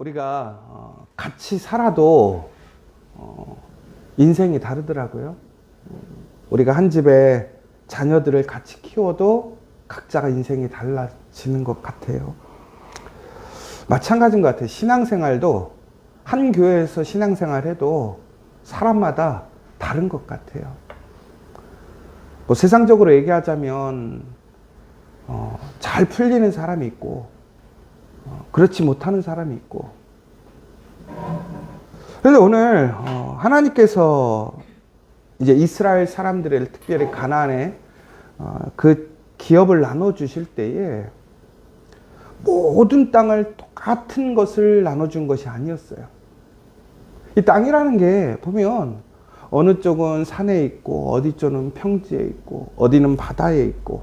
우리가 같이 살아도 인생이 다르더라고요. 우리가 한 집에 자녀들을 같이 키워도 각자가 인생이 달라지는 것 같아요. 마찬가지인 것 같아요. 신앙생활도 한 교회에서 신앙생활해도 사람마다 다른 것 같아요. 뭐 세상적으로 얘기하자면 잘 풀리는 사람이 있고 그렇지 못하는 사람이 있고. 그래서 오늘 하나님께서 이제 이스라엘 사람들의 특별히 가나안에 그 기업을 나눠 주실 때에 모든 땅을 똑같은 것을 나눠준 것이 아니었어요. 이 땅이라는 게 보면 어느 쪽은 산에 있고 어디 쪽은 평지에 있고 어디는 바다에 있고.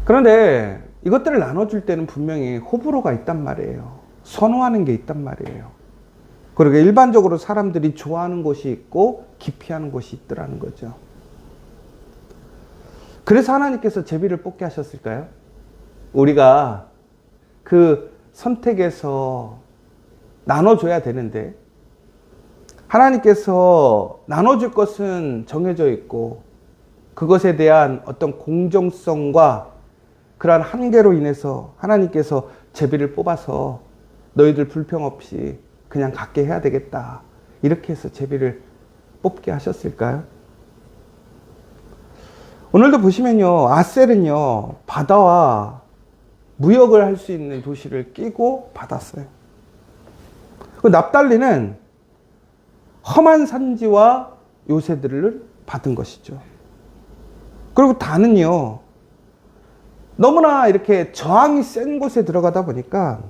그런데 이것들을 나눠줄 때는 분명히 호불호가 있단 말이에요. 선호하는 게 있단 말이에요. 그리고 일반적으로 사람들이 좋아하는 곳이 있고 기피하는 곳이 있더라는 거죠. 그래서 하나님께서 제비를 뽑게 하셨을까요? 우리가 그 선택에서 나눠줘야 되는데 하나님께서 나눠줄 것은 정해져 있고 그것에 대한 어떤 공정성과 그러한 한계로 인해서 하나님께서 제비를 뽑아서 너희들 불평 없이 그냥 갖게 해야 되겠다. 이렇게 해서 제비를 뽑게 하셨을까요? 오늘도 보시면요. 아셀은요. 바다와 무역을 할 수 있는 도시를 끼고 받았어요. 그 납달리는 험한 산지와 요새들을 받은 것이죠. 그리고 단은요. 너무나 이렇게 저항이 센 곳에 들어가다 보니까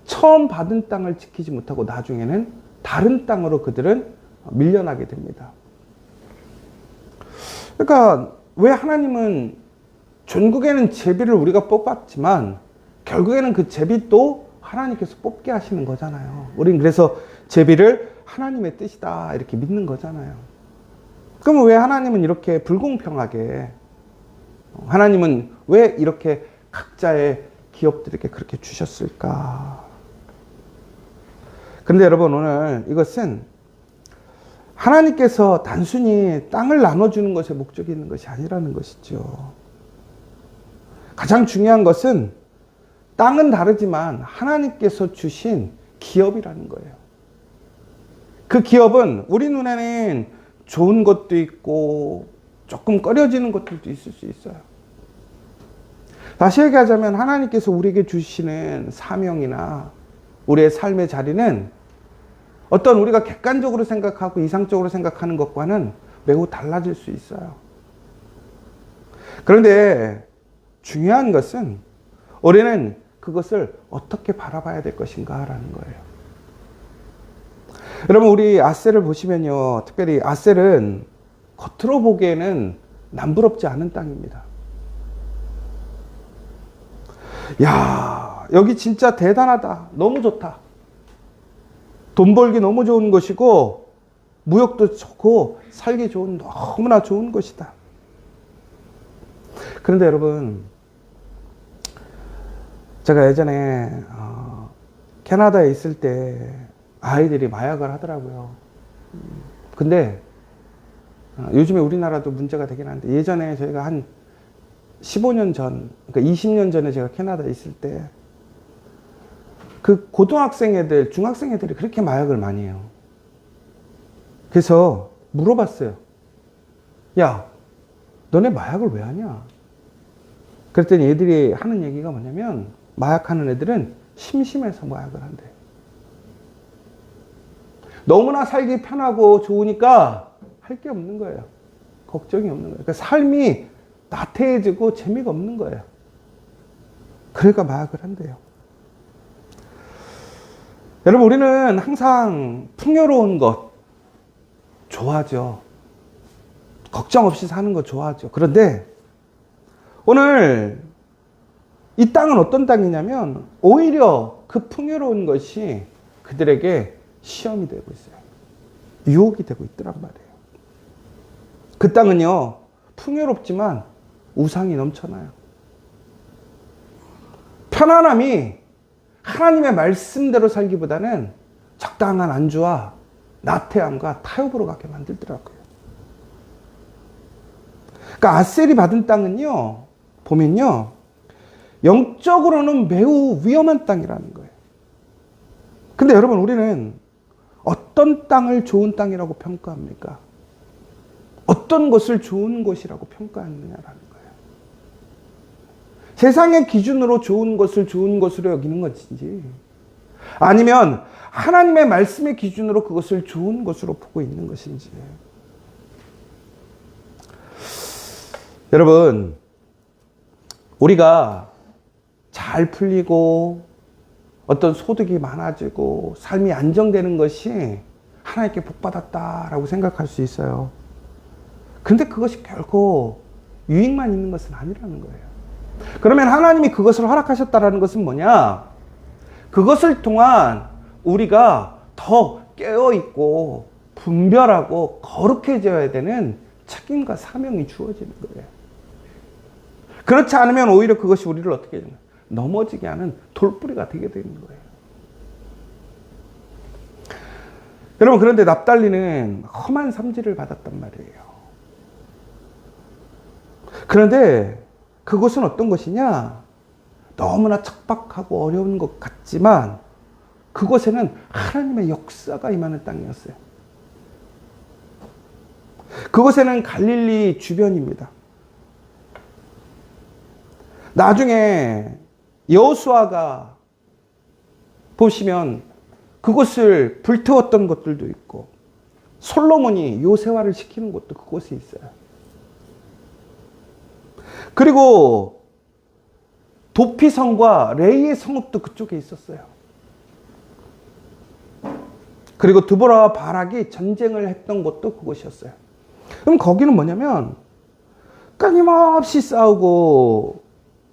처음 받은 땅을 지키지 못하고 나중에는 다른 땅으로 그들은 밀려나게 됩니다. 그러니까 왜 하나님은 전국에는 제비를 우리가 뽑았지만 결국에는 그 제비도 하나님께서 뽑게 하시는 거잖아요. 우린 그래서 제비를 하나님의 뜻이다 이렇게 믿는 거잖아요. 그럼 왜 하나님은 이렇게 불공평하게, 하나님은 왜 이렇게 각자의 기업들에게 그렇게 주셨을까? 그런데 여러분, 오늘 이것은 하나님께서 단순히 땅을 나눠주는 것에 목적이 있는 것이 아니라는 것이죠. 가장 중요한 것은 땅은 다르지만 하나님께서 주신 기업이라는 거예요. 그 기업은 우리 눈에는 좋은 것도 있고 조금 꺼려지는 것들도 있을 수 있어요. 다시 얘기하자면 하나님께서 우리에게 주시는 사명이나 우리의 삶의 자리는 어떤 우리가 객관적으로 생각하고 이상적으로 생각하는 것과는 매우 달라질 수 있어요. 그런데 중요한 것은 우리는 그것을 어떻게 바라봐야 될 것인가라는 거예요. 여러분, 우리 아셀을 보시면요. 특별히 아셀은 겉으로 보기에는 남부럽지 않은 땅입니다. 야, 여기 진짜 대단하다. 너무 좋다. 돈 벌기 너무 좋은 것이고 무역도 좋고 살기 좋은 너무나 좋은 것이다. 그런데 여러분, 제가 예전에 캐나다에 있을 때 아이들이 마약을 하더라고요. 근데 요즘에 우리나라도 문제가 되긴 하는데 예전에 저희가 한 15년 전, 그러니까 20년 전에 제가 캐나다에 있을 때 그 고등학생 애들, 중학생 애들이 그렇게 마약을 많이 해요. 그래서 물어봤어요. 야, 너네 마약을 왜 하냐? 그랬더니 애들이 하는 얘기가 뭐냐면 마약하는 애들은 심심해서 마약을 한대. 너무나 살기 편하고 좋으니까 할 게 없는 거예요. 걱정이 없는 거예요. 그러니까 삶이 나태해지고 재미가 없는 거예요. 그러니까 마약을 한대요. 여러분, 우리는 항상 풍요로운 것 좋아하죠. 걱정 없이 사는 거 좋아하죠. 그런데 오늘 이 땅은 어떤 땅이냐면 오히려 그 풍요로운 것이 그들에게 시험이 되고 있어요. 유혹이 되고 있더란 말이에요. 그 땅은요, 풍요롭지만 우상이 넘쳐나요. 편안함이 하나님의 말씀대로 살기보다는 적당한 안주와 나태함과 타협으로 가게 만들더라고요. 그러니까 아셀이 받은 땅은요, 보면요, 영적으로는 매우 위험한 땅이라는 거예요. 근데 여러분, 우리는 어떤 땅을 좋은 땅이라고 평가합니까? 어떤 것을 좋은 것이라고 평가하느냐라는 거예요. 세상의 기준으로 좋은 것을 좋은 것으로 여기는 것인지, 아니면 하나님의 말씀의 기준으로 그것을 좋은 것으로 보고 있는 것인지. 여러분, 우리가 잘 풀리고 어떤 소득이 많아지고 삶이 안정되는 것이 하나님께 복받았다라고 생각할 수 있어요. 근데 그것이 결코 유익만 있는 것은 아니라는 거예요. 그러면 하나님이 그것을 허락하셨다라는 것은 뭐냐? 그것을 통한 우리가 더 깨어있고 분별하고 거룩해져야 되는 책임과 사명이 주어지는 거예요. 그렇지 않으면 오히려 그것이 우리를 어떻게 해주나? 넘어지게 하는 돌뿌리가 되게 되는 거예요. 여러분, 그런데 납달리는 험한 삼지를 받았단 말이에요. 그런데 그것은 어떤 것이냐? 너무나 척박하고 어려운 것 같지만 그곳에는 하나님의 역사가 임하는 땅이었어요. 그곳에는 갈릴리 주변입니다. 나중에 여호수아가 보시면 그곳을 불태웠던 것들도 있고, 솔로몬이 요새화를 시키는 곳도 그곳에 있어요. 그리고 도피성과 레이의 성읍도 그쪽에 있었어요. 그리고 드보라와 바락이 전쟁을 했던 곳도 그곳이었어요. 그럼 거기는 뭐냐면 끊임없이 싸우고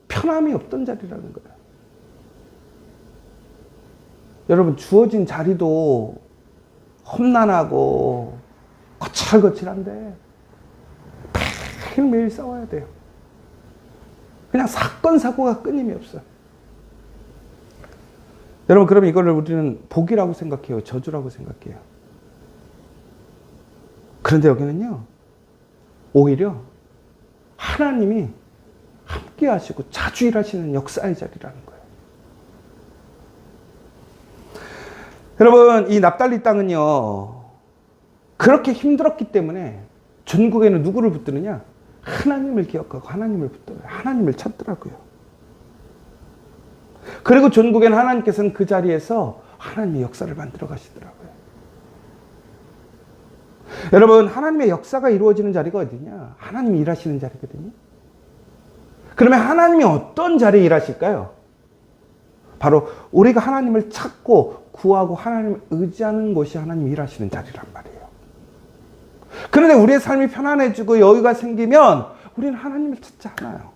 편함이 없던 자리라는 거예요. 여러분, 주어진 자리도 험난하고 거칠거칠한데 매일매일 싸워야 돼요. 그냥 사건 사고가 끊임이 없어요. 여러분, 그럼 이거를 우리는 복이라고 생각해요? 저주라고 생각해요? 그런데 여기는요, 오히려 하나님이 함께 하시고 자주 일하시는 역사의 자리라는 거예요. 여러분, 이 납달리 땅은요, 그렇게 힘들었기 때문에 전국에는 누구를 붙드느냐? 하나님을 기억하고 하나님을 붙들어요. 하나님을 찾더라고요. 그리고 전국에는 하나님께서는 그 자리에서 하나님의 역사를 만들어 가시더라고요. 여러분, 하나님의 역사가 이루어지는 자리가 어디냐? 하나님이 일하시는 자리거든요. 그러면 하나님이 어떤 자리에 일하실까요? 바로 우리가 하나님을 찾고 구하고 하나님을 의지하는 곳이 하나님이 일하시는 자리란 말이에요. 그런데 우리의 삶이 편안해지고 여유가 생기면 우리는 하나님을 찾지 않아요.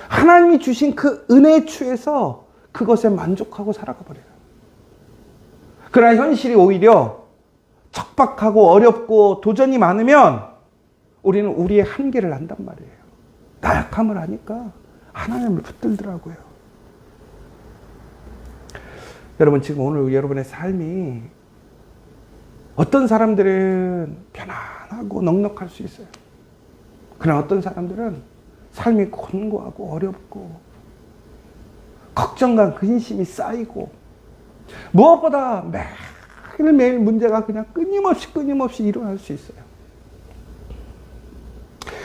하나님이 주신 그 은혜에 취해서 그것에 만족하고 살아가 버려요. 그러나 현실이 오히려 척박하고 어렵고 도전이 많으면 우리는 우리의 한계를 안단 말이에요. 나약함을 아니까 하나님을 붙들더라고요. 여러분, 지금 오늘 여러분의 삶이 어떤 사람들은 편안하고 넉넉할 수 있어요. 그러나 어떤 사람들은 삶이 곤고하고 어렵고 걱정과 근심이 쌓이고 무엇보다 매일매일 문제가 그냥 끊임없이 일어날 수 있어요.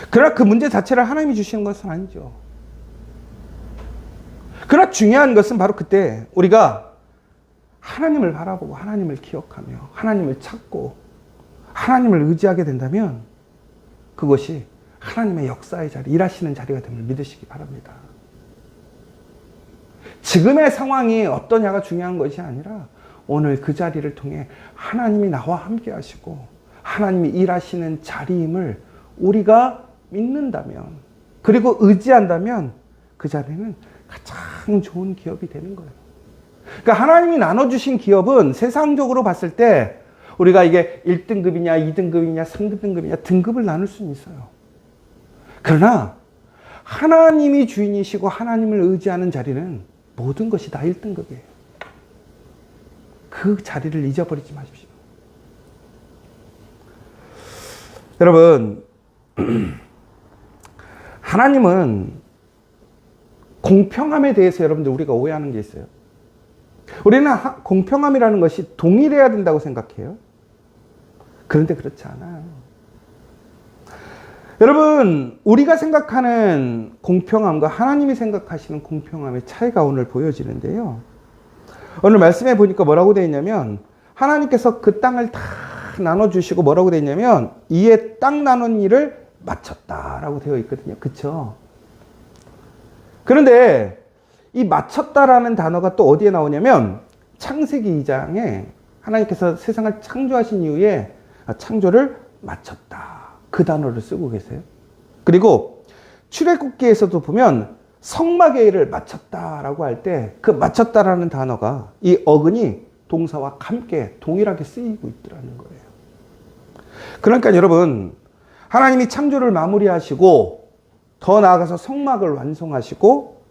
그러나 그 문제 자체를 하나님이 주시는 것은 아니죠. 그러나 중요한 것은 바로 그때 우리가 하나님을 바라보고 하나님을 기억하며 하나님을 찾고 하나님을 의지하게 된다면 그것이 하나님의 역사의 자리, 일하시는 자리가 됨을 믿으시기 바랍니다. 지금의 상황이 어떠냐가 중요한 것이 아니라 오늘 그 자리를 통해 하나님이 나와 함께 하시고 하나님이 일하시는 자리임을 우리가 믿는다면, 그리고 의지한다면 그 자리는 가장 좋은 기업이 되는 거예요. 그러니까 하나님이 나눠주신 기업은 세상적으로 봤을 때 우리가 이게 1등급이냐 2등급이냐 3등급이냐 등급을 나눌 수는 있어요. 그러나 하나님이 주인이시고 하나님을 의지하는 자리는 모든 것이 다 1등급이에요. 그 자리를 잊어버리지 마십시오. 여러분, 하나님은 공평함에 대해서 여러분들 우리가 오해하는 게 있어요. 우리는 공평함이라는 것이 동일해야 된다고 생각해요. 그런데 그렇지 않아요. 여러분, 우리가 생각하는 공평함과 하나님이 생각하시는 공평함의 차이가 오늘 보여지는데요. 오늘 말씀해 보니까 뭐라고 되어 있냐면, 하나님께서 그 땅을 다 나눠주시고 뭐라고 되어 있냐면, 이에 땅 나눈 일을 마쳤다라고 되어 있거든요. 그쵸? 그런데 이 마쳤다라는 단어가 또 어디에 나오냐면, 창세기 2장에 하나님께서 세상을 창조하신 이후에 창조를 마쳤다. 그 단어를 쓰고 계세요. 그리고 출애굽기에서도 보면 성막의 일을 마쳤다라고 할 때 그 마쳤다라는 단어가 이 어근이 동사와 함께 동일하게 쓰이고 있더라는 거예요. 그러니까 여러분, 하나님이 창조를 마무리하시고 더 나아가서 성막을 완성하시고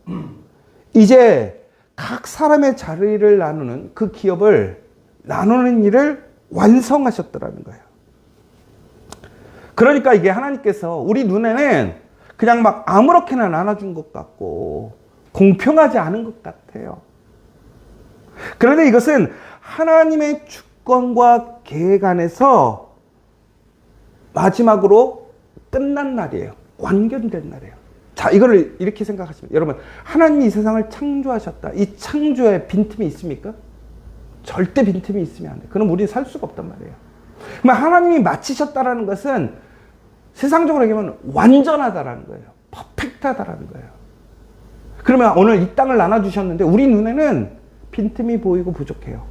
이제 각 사람의 자리를 나누는 그 기업을 나누는 일을 완성하셨더라는 거예요. 그러니까 이게 하나님께서 우리 눈에는 그냥 막 아무렇게나 나눠준 것 같고 공평하지 않은 것 같아요. 그런데 이것은 하나님의 주권과 계획 안에서 마지막으로 끝난 날이에요. 완결된 날이에요. 자, 이거를 이렇게 생각하시면, 여러분, 하나님이 이 세상을 창조하셨다. 이 창조에 빈틈이 있습니까? 절대 빈틈이 있으면 안 돼. 그럼 우리는 살 수가 없단 말이에요. 그럼 하나님이 마치셨다라는 것은 세상적으로 얘기하면 완전하다라는 거예요. 퍼펙트하다라는 거예요. 그러면 오늘 이 땅을 나눠주셨는데 우리 눈에는 빈틈이 보이고 부족해요.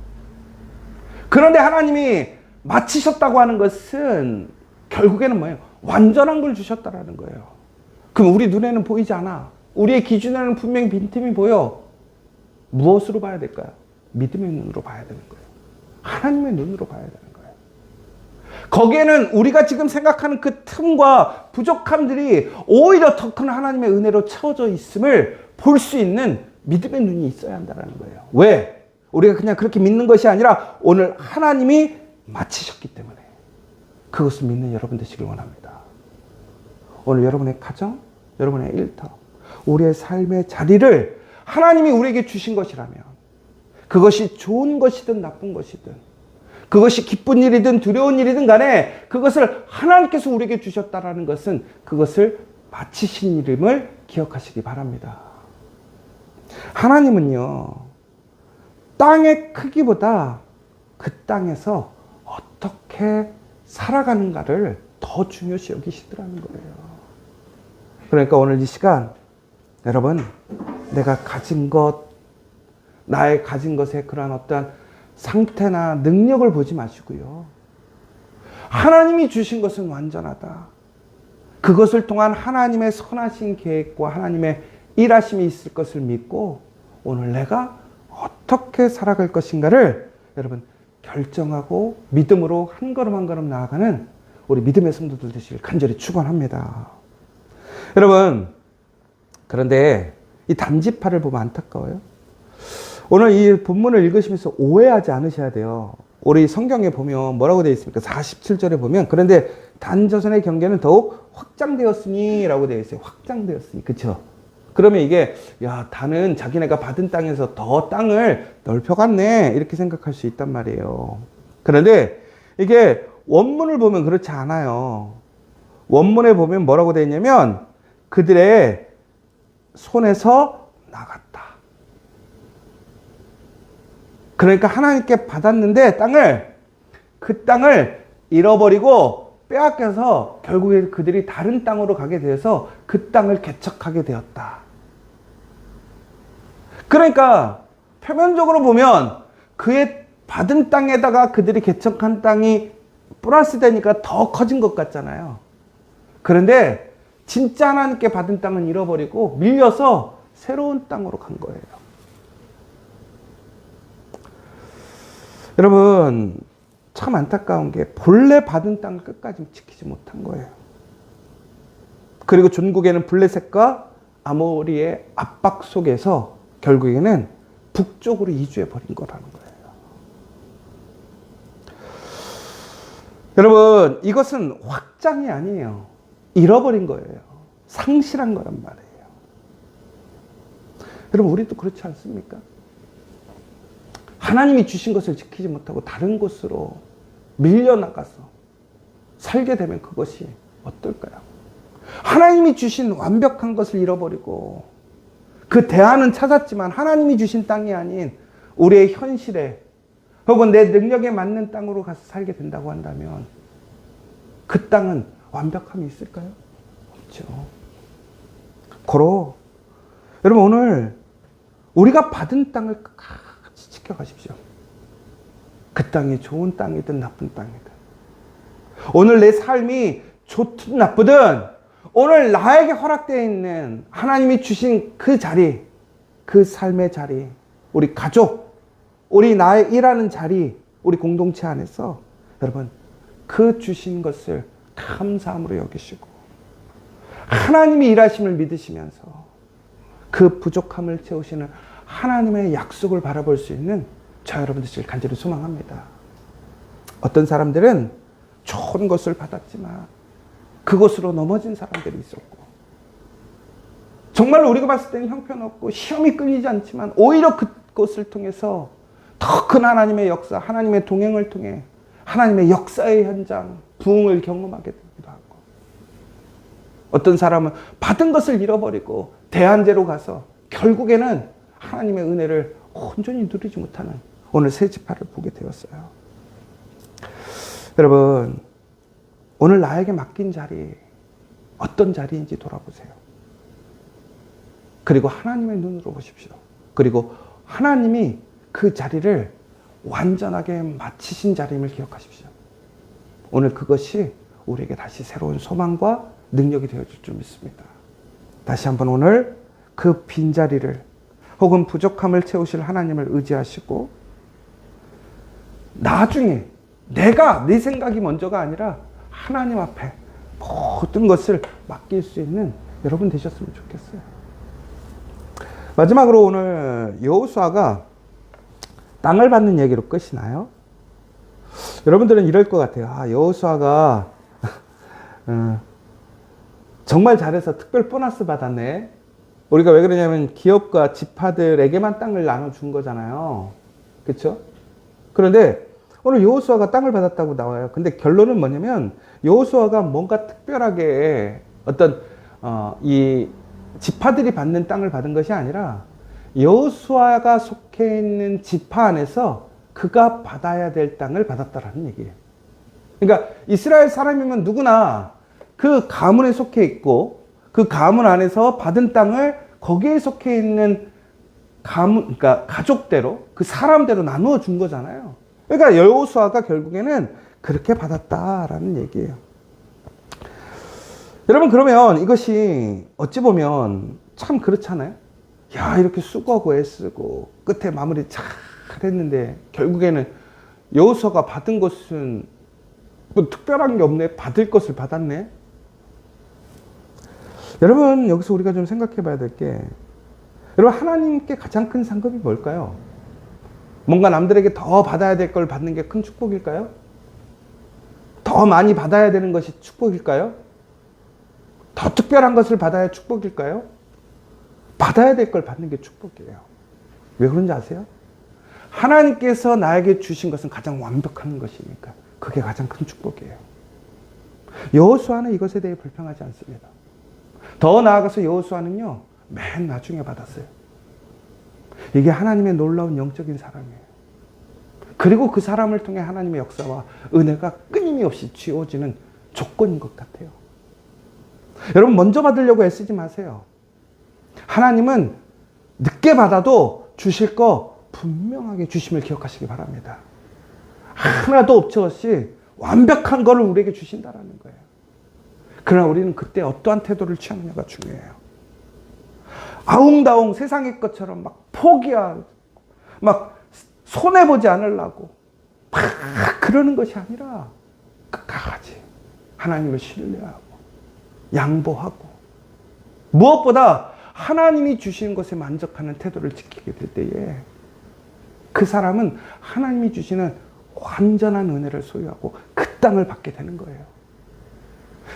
그런데 하나님이 마치셨다고 하는 것은 결국에는 뭐예요? 완전한 걸 주셨다라는 거예요. 그럼 우리 눈에는 보이지 않아. 우리의 기준에는 분명히 빈틈이 보여. 무엇으로 봐야 될까요? 믿음의 눈으로 봐야 되는 거예요. 하나님의 눈으로 봐야 되는 거예요. 거기에는 우리가 지금 생각하는 그 틈과 부족함들이 오히려 더 큰 하나님의 은혜로 채워져 있음을 볼 수 있는 믿음의 눈이 있어야 한다는 거예요. 왜? 우리가 그냥 그렇게 믿는 것이 아니라 오늘 하나님이 마치셨기 때문에 그것을 믿는 여러분 되시길 원합니다. 오늘 여러분의 가정, 여러분의 일터, 우리의 삶의 자리를 하나님이 우리에게 주신 것이라면 그것이 좋은 것이든 나쁜 것이든 그것이 기쁜 일이든 두려운 일이든 간에 그것을 하나님께서 우리에게 주셨다라는 것은 그것을 마치신 이름을 기억하시기 바랍니다. 하나님은요, 땅의 크기보다 그 땅에서 어떻게 살아가는가를 더 중요시 여기시더라는 거예요. 그러니까 오늘 이 시간 여러분, 내가 가진 것, 나의 가진 것에 그러한 어떤 상태나 능력을 보지 마시고요. 하나님이 주신 것은 완전하다. 그것을 통한 하나님의 선하신 계획과 하나님의 일하심이 있을 것을 믿고 오늘 내가 어떻게 살아갈 것인가를 여러분 결정하고 믿음으로 한 걸음 한 걸음 나아가는 우리 믿음의 성도들 되시길 간절히 축원합니다. 여러분, 그런데 이 단지파를 보면 안타까워요. 오늘 이 본문을 읽으시면서 오해하지 않으셔야 돼요. 우리 성경에 보면 뭐라고 되어 있습니까? 47절에 보면 그런데 단저선의 경계는 더욱 확장되었으니 라고 되어 있어요. 확장되었으니. 그쵸? 그러면 이게 야, 단은 자기네가 받은 땅에서 더 땅을 넓혀갔네 이렇게 생각할 수 있단 말이에요. 그런데 이게 원문을 보면 그렇지 않아요. 원문에 보면 뭐라고 되어 있냐면 그들의 손에서 나갔다. 그러니까 하나님께 받았는데 그 땅을 잃어버리고 빼앗겨서 결국에 그들이 다른 땅으로 가게 되어서 그 땅을 개척하게 되었다. 그러니까 표면적으로 보면 그의 받은 땅에다가 그들이 개척한 땅이 플러스 되니까 더 커진 것 같잖아요. 그런데 진짜 하나님께 받은 땅은 잃어버리고 밀려서 새로운 땅으로 간 거예요. 여러분, 참 안타까운 게 본래 받은 땅을 끝까지 지키지 못한 거예요. 그리고 전국에는 블레셋과 아모리의 압박 속에서 결국에는 북쪽으로 이주해 버린 거라는 거예요. 여러분, 이것은 확장이 아니에요. 잃어버린 거예요. 상실한 거란 말이에요. 여러분, 우리도 그렇지 않습니까? 하나님이 주신 것을 지키지 못하고 다른 곳으로 밀려나가서 살게 되면 그것이 어떨까요? 하나님이 주신 완벽한 것을 잃어버리고 그 대안은 찾았지만 하나님이 주신 땅이 아닌 우리의 현실에 혹은 내 능력에 맞는 땅으로 가서 살게 된다고 한다면 그 땅은 완벽함이 있을까요? 없죠. 고로 여러분, 오늘 우리가 받은 땅을 끝까지 지켜가십시오. 그 땅이 좋은 땅이든 나쁜 땅이든, 오늘 내 삶이 좋든 나쁘든, 오늘 나에게 허락되어 있는 하나님이 주신 그 자리, 그 삶의 자리, 우리 가족, 우리 나의 일하는 자리, 우리 공동체 안에서 여러분 그 주신 것을 감사함으로 여기시고 하나님이 일하심을 믿으시면서 그 부족함을 채우시는 하나님의 약속을 바라볼 수 있는 저 여러분 되시길 간절히 소망합니다. 어떤 사람들은 좋은 것을 받았지만 그것으로 넘어진 사람들이 있었고, 정말로 우리가 봤을 때는 형편없고 시험이 끊이지 않지만 오히려 그것을 통해서 더 큰 하나님의 역사, 하나님의 동행을 통해 하나님의 역사의 현장, 부흥을 경험하게 되기도 하고, 어떤 사람은 받은 것을 잃어버리고 대안제로 가서 결국에는 하나님의 은혜를 온전히 누리지 못하는 오늘 세 지파를 보게 되었어요. 여러분, 오늘 나에게 맡긴 자리, 어떤 자리인지 돌아보세요. 그리고 하나님의 눈으로 보십시오. 그리고 하나님이 그 자리를 완전하게 마치신 자리임을 기억하십시오. 오늘 그것이 우리에게 다시 새로운 소망과 능력이 되어줄 줄 믿습니다. 다시 한번 오늘 그 빈자리를 혹은 부족함을 채우실 하나님을 의지하시고, 나중에 내가, 내 생각이 먼저가 아니라 하나님 앞에 모든 것을 맡길 수 있는 여러분 되셨으면 좋겠어요. 마지막으로 오늘 여호수아가 땅을 받는 얘기로 끝이 나요. 여러분들은 이럴 것 같아요. 아, 여호수아가 정말 잘해서 특별 보너스 받았네. 우리가 왜 그러냐면 기업과 지파들에게만 땅을 나눠준 거잖아요. 그렇죠? 그런데 오늘 여호수아가 땅을 받았다고 나와요. 근데 결론은 뭐냐면 여호수아가 뭔가 특별하게 어떤 이 지파들이 받는 땅을 받은 것이 아니라 여호수아가 속해 있는 지파 안에서 그가 받아야 될 땅을 받았다라는 얘기예요. 그러니까 이스라엘 사람이면 누구나 그 가문에 속해 있고 그 가문 안에서 받은 땅을 거기에 속해 있는 가문, 그러니까 가족대로, 그 사람대로 나누어 준 거잖아요. 그러니까 여호수아가 결국에는 그렇게 받았다라는 얘기예요. 여러분, 그러면 이것이 어찌 보면 참 그렇잖아요. 야, 이렇게 수고하고 애쓰고 끝에 마무리 잘 했는데 결국에는 여호수아가 받은 것은 뭐 특별한 게 없네. 받을 것을 받았네. 여러분, 여기서 우리가 좀 생각해 봐야 될 게, 여러분, 하나님께 가장 큰 상급이 뭘까요? 뭔가 남들에게 더 받아야 될 걸 받는 게 큰 축복일까요? 더 많이 받아야 되는 것이 축복일까요? 더 특별한 것을 받아야 축복일까요? 받아야 될 걸 받는 게 축복이에요. 왜 그런지 아세요? 하나님께서 나에게 주신 것은 가장 완벽한 것이니까 그게 가장 큰 축복이에요. 여호수아는 이것에 대해 불평하지 않습니다. 더 나아가서 여호수아는요, 맨 나중에 받았어요. 이게 하나님의 놀라운 영적인 사람이에요. 그리고 그 사람을 통해 하나님의 역사와 은혜가 끊임없이 쥐어지는 조건인 것 같아요. 여러분, 먼저 받으려고 애쓰지 마세요. 하나님은 늦게 받아도 주실 거 분명하게 주심을 기억하시기 바랍니다. 하나도 옵체 완벽한 거를 우리에게 주신다라는 거예요. 그러나 우리는 그때 어떠한 태도를 취하느냐가 중요해요. 아웅다웅 세상의 것처럼 막 포기하고 막 손해보지 않으려고 막 그러는 것이 아니라 끝까지 하나님을 신뢰하고 양보하고, 무엇보다 하나님이 주시는 것에 만족하는 태도를 지키게 될 때에 그 사람은 하나님이 주시는 완전한 은혜를 소유하고 그 땅을 받게 되는 거예요.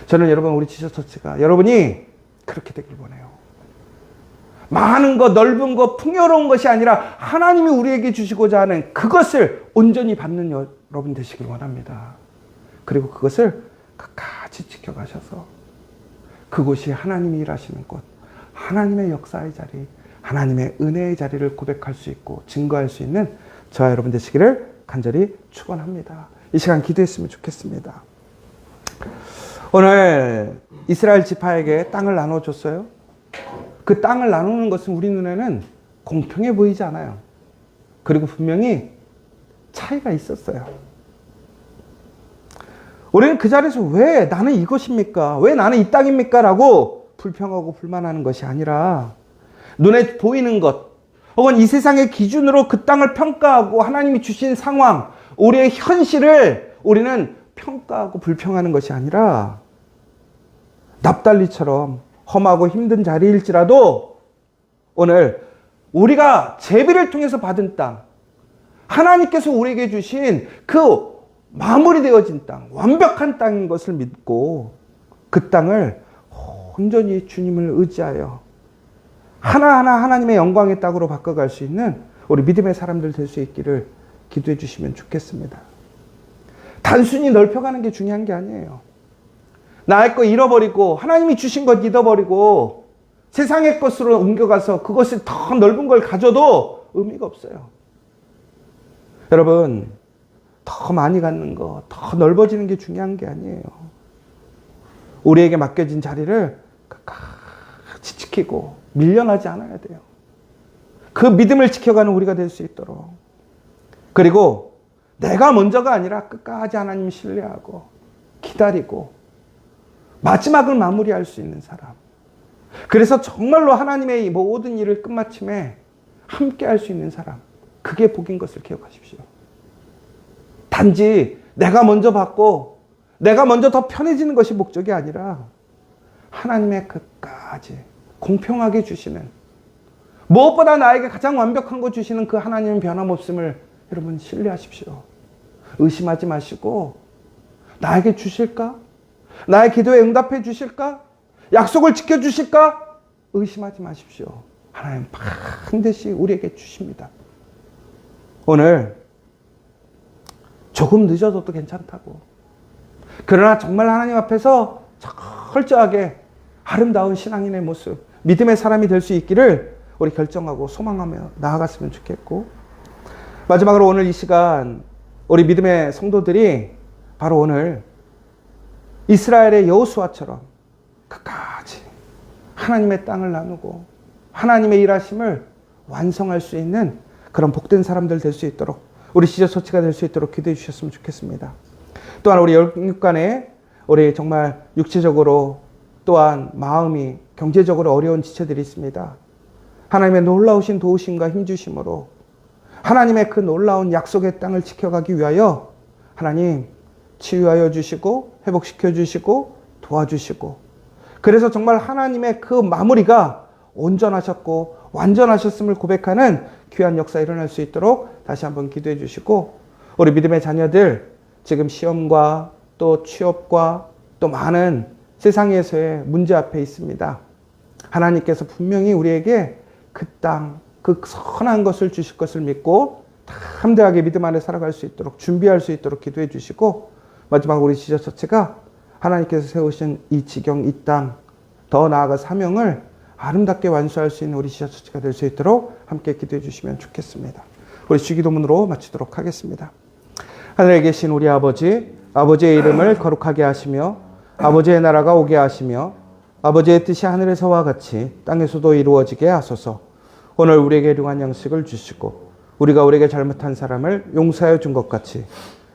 저는 여러분, 우리 지저처치가 여러분이 그렇게 되길 원해요. 많은 것, 넓은 것, 풍요로운 것이 아니라 하나님이 우리에게 주시고자 하는 그것을 온전히 받는 여러분 되시길 원합니다. 그리고 그것을 끝까지 지켜가셔서 그곳이 하나님이 일하시는 곳, 하나님의 역사의 자리, 하나님의 은혜의 자리를 고백할 수 있고 증거할 수 있는 저와 여러분 되시기를 간절히 축원합니다. 이 시간 기도했으면 좋겠습니다. 오늘 이스라엘 지파에게 땅을 나눠줬어요. 그 땅을 나누는 것은 우리 눈에는 공평해 보이지 않아요. 그리고 분명히 차이가 있었어요. 우리는 그 자리에서 왜 나는 이것입니까? 왜 나는 이 땅입니까? 라고 불평하고 불만하는 것이 아니라 눈에 보이는 것 혹은 이 세상의 기준으로 그 땅을 평가하고 하나님이 주신 상황, 우리의 현실을 우리는 평가하고 불평하는 것이 아니라 납달리처럼 험하고 힘든 자리일지라도 오늘 우리가 제비를 통해서 받은 땅, 하나님께서 우리에게 주신 그 마무리되어진 땅, 완벽한 땅인 것을 믿고 그 땅을 온전히 주님을 의지하여 하나하나 하나님의 영광의 땅으로 바꿔갈 수 있는 우리 믿음의 사람들 될 수 있기를 기도해 주시면 좋겠습니다. 단순히 넓혀가는 게 중요한 게 아니에요. 나의 거 잃어버리고 하나님이 주신 것 잃어버리고 세상의 것으로 옮겨가서 그것을 더 넓은 걸 가져도 의미가 없어요. 여러분, 더 많이 갖는 거, 더 넓어지는 게 중요한 게 아니에요. 우리에게 맡겨진 자리를 끝까지 지키고 밀려나지 않아야 돼요. 그 믿음을 지켜가는 우리가 될 수 있도록. 그리고 내가 먼저가 아니라 끝까지 하나님 신뢰하고 기다리고 마지막을 마무리할 수 있는 사람. 그래서 정말로 하나님의 이 모든 일을 끝마침에 함께 할 수 있는 사람. 그게 복인 것을 기억하십시오. 단지 내가 먼저 받고 내가 먼저 더 편해지는 것이 목적이 아니라 하나님의 끝까지 공평하게 주시는, 무엇보다 나에게 가장 완벽한 거 주시는 그 하나님은 변함없음을 여러분 신뢰하십시오. 의심하지 마시고 나에게 주실까? 나의 기도에 응답해 주실까? 약속을 지켜주실까? 의심하지 마십시오. 하나님 반드시 우리에게 주십니다. 오늘 조금 늦어져도 괜찮다고, 그러나 정말 하나님 앞에서 철저하게 아름다운 신앙인의 모습, 믿음의 사람이 될 수 있기를 우리 결정하고 소망하며 나아갔으면 좋겠고, 마지막으로 오늘 이 시간 우리 믿음의 성도들이 바로 오늘 이스라엘의 여호수아처럼 끝까지 하나님의 땅을 나누고 하나님의 일하심을 완성할 수 있는 그런 복된 사람들 될 수 있도록, 우리 지저처치가 될 수 있도록 기도해 주셨으면 좋겠습니다. 또한 우리 영육간에 우리 정말 육체적으로 또한 마음이 경제적으로 어려운 지체들이 있습니다. 하나님의 놀라우신 도우심과 힘주심으로 하나님의 그 놀라운 약속의 땅을 지켜가기 위하여 하나님 치유하여 주시고 회복시켜 주시고 도와주시고, 그래서 정말 하나님의 그 마무리가 온전하셨고 완전하셨음을 고백하는 귀한 역사 일어날 수 있도록 다시 한번 기도해 주시고, 우리 믿음의 자녀들 지금 시험과 또 취업과 또 많은 세상에서의 문제 앞에 있습니다. 하나님께서 분명히 우리에게 그 땅, 그 선한 것을 주실 것을 믿고 담대하게 믿음 안에 살아갈 수 있도록 준비할 수 있도록 기도해 주시고, 마지막 우리 지저처치가 하나님께서 세우신 이 지경, 이 땅, 더 나아가 사명을 아름답게 완수할 수 있는 우리 지저처치가 될 수 있도록 함께 기도해 주시면 좋겠습니다. 우리 주기도문으로 마치도록 하겠습니다. 하늘에 계신 우리 아버지, 아버지의 이름을 거룩하게 하시며 아버지의 나라가 오게 하시며 아버지의 뜻이 하늘에서와 같이 땅에서도 이루어지게 하소서. 오늘 우리에게 일용할 양식을 주시고 우리가 우리에게 잘못한 사람을 용서하여 준 것 같이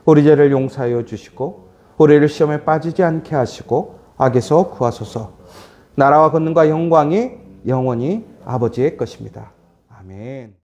우리 죄를 용서하여 주시고 우리를 시험에 빠지지 않게 하시고 악에서 구하소서. 나라와 권능과 영광이 영원히 아버지의 것입니다. 아멘.